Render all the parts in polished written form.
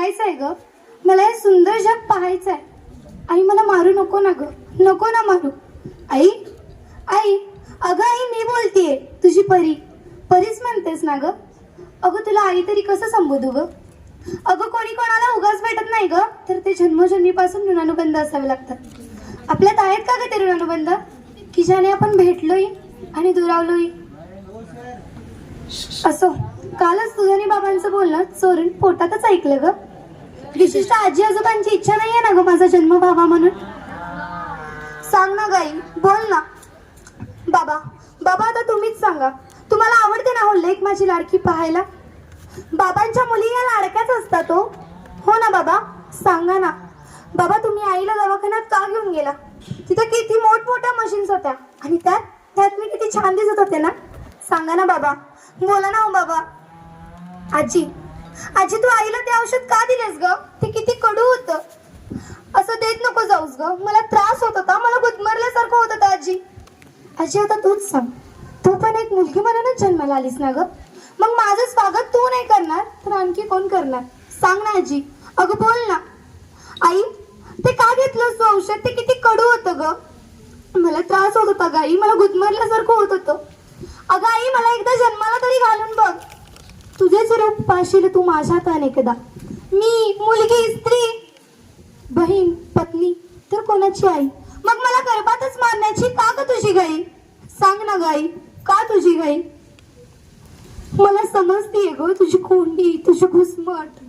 जगायचं आहे ग. मला हे सुंदर जग पाहायचं आहे. आई मला मारू नको ना ग, नको ना मारू. आई आई अगं आई मी बोलतेय, तुझी परी. परीच म्हणतेस ना ग. अगं तुला आई तरी कसं संबोधू ग. अगं कोणी कोणाला उगाच भेटत नाही ग, तर ते जन्मोजन्मीपासून ऋणानुबंध असावे लागतात. आपल्यात आहेत का ग ते ऋणानुबंध, की ज्याने आपण भेटलोय आणि दुरावलोय. असो, कालच तुझं आणि बाबांचं बोलणं चोरून पोटातच ऐकलं ग. विशिष्ट आजी आजोबांची इच्छा नाहीये ना ग माझा जन्म व्हावा म्हणून. सांग ना गाई, बोल ना. बाबा बाबा आता तुम्हीच सांगा, तुम्हाला आवडते ना हो लेक माझी लाडकी पाहायला. बाबांच्या मुली या लाडक्याच असतात हो ना बाबा. सांगा ना बाबा, तुम्ही आईला दवाखान्यात का घेऊन गेला. तिथे किती मोठमोठ्या मशीन्स होत्या आणि त्यात मी किती छान दिसत होते ना. सांगा ना बाबा, बोला ना हो बाबा. आजी आजी तू आईला ते औषध का दिलेस ग, ते किती कडू होतं. असं देत नको जाऊस ग, मला त्रास होत होता, मला गुदमरल्यासारखं होत होतं. आजी आजी आता तूच सांग, तू पण एक मुलगी म्हणूनच जन्माला आलीस ना ग. मग माझं स्वागत तू नाही करणार तर आणखी कोण करणार. सांग ना आजी. अगं बोल ना. आई ते का घेतलंस तू औषध, ते किती कडू होतं ग. मला त्रास होत होता गाई, मला गुदमरल्यासारखं होत होतं. अगं आई मला एकदा जन्माला तरी घालून बघ. तुझेच रूप पाशील तू माझ्यात अनेकदा. मी मुलगी, स्त्री, बहीण, पत्नी तर कोणाची आई. मग मला गर्भातच मारण्याची का ग तुझी गाई. सांग ना गाई, का तुझी गाई. मला समजतीये ग तुझी कोंडी, तुझी घुसमट.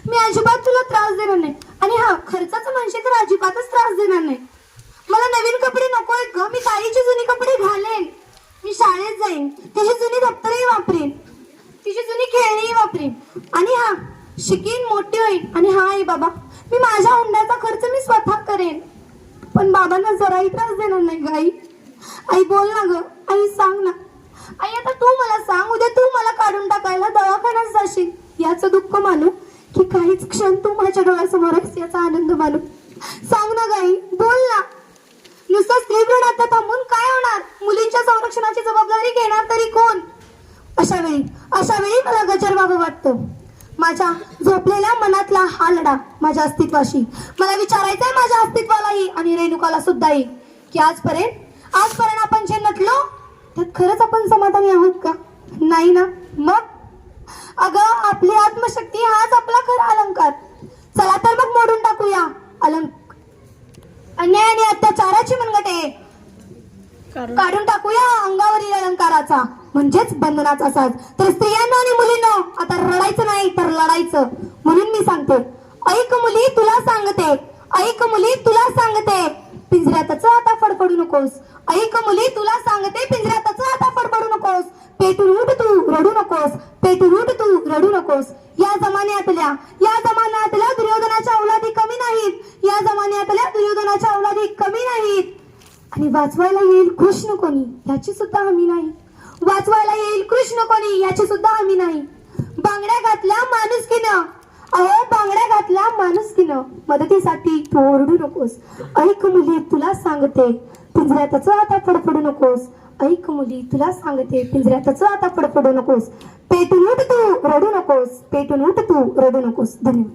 मी अजिबात तुला त्रास देणार नाही. आणि हा खर्चाचं म्हणशील तर अजिबातच त्रास देणार नाही. मला नवीन कपडे नको आहेत ग, मी ताईची जुनी कपडे घालेन. मी शाळेत जाईन, तिची जुनी दप्तरही वापरेन, तिची जुनी खेळणीही वापरेन. आणि हा शिकीन, मोठी होईन. आणि हा आई बाबा, मी माझ्या हुंड्याचा खर्च मी स्वतः करेन. पण बाबांना जराही त्रास देणार नाही ग आई. आई बोल ना ग. आई सांग ना. आई आता तू मला सांग, उद्या तू मला काढून टाकायला दवाखान्यात जाशील, याचं दुःख मानू की काहीच क्षण तू माझ्या डोळ्यासमोर आहेस याचा आनंद मानू. सांग ना गाई, बोल ना. नुसतं स्त्री भ्रूण आता थांबून काय होणार. मुलींच्या संरक्षणाची जबाबदारी घेणार तरी कोण. अशा वेळी मला गजर बाबा वाटतं. माझ्या झोपलेल्या मनातला हा लढा माझ्या अस्तित्वाशी. मला विचारायचंय माझ्या अस्तित्वालाही आणि रेणुकाला सुद्धाही की आजपर्यंत आपण जे नटलो त्यात खरंच आपण समाधानी आहोत का. नाही ना. मग अगं आपली आत्मशक्ती हाच आपला खरा अलंकार. चला तर मग मोडून टाकूया अन्याय आणि अत्याचाराची मनगटे. काढून टाकूया अंगावरील अलंकाराचा म्हणजेच बंधनाचा साज. तर स्त्रियांनो आणि मुलींनो आता रडायचं नाही तर लढायचं. म्हणून मी सांगते, ऐक मुली तुला सांगते, ऐक मुली तुला सांगते, पिंजऱ्यातच आता फडफडू नकोस. ऐक मुली तुला सांगते, पिंजऱ्यातच आता फडफडू नकोस. पेटून उठ तू रडू नकोस, पेटून उठ तू रडू नकोस. या जमान्यातल्या दुर्योधनाच्या औलादी कमी नाहीत. या जमान्यातल्या दुर्योधनाच्या औलादी कमी नाहीत. आणि वाचवायला येईल कृष्ण कोणी याची सुद्धा हमी नाही. वाचवायला येईल कृष्ण कोणी याची सुद्धा हमी नाही. बांगड्या घातल्या माणुसकीनं, अहो बांगड्या घातल्या माणुसकीनं, मदतीसाठी तू ओरडू नकोस. ऐक मुली तुला सांगते, पिंजऱ्यातच आता फडफडू नकोस. ऐक मुली तुला सांगते, पिंजऱ्यातच आता फडफडू नकोस. पेटून उठ तू रडू नकोस, पेटून उठ तू रडू नकोस. धन्यवाद.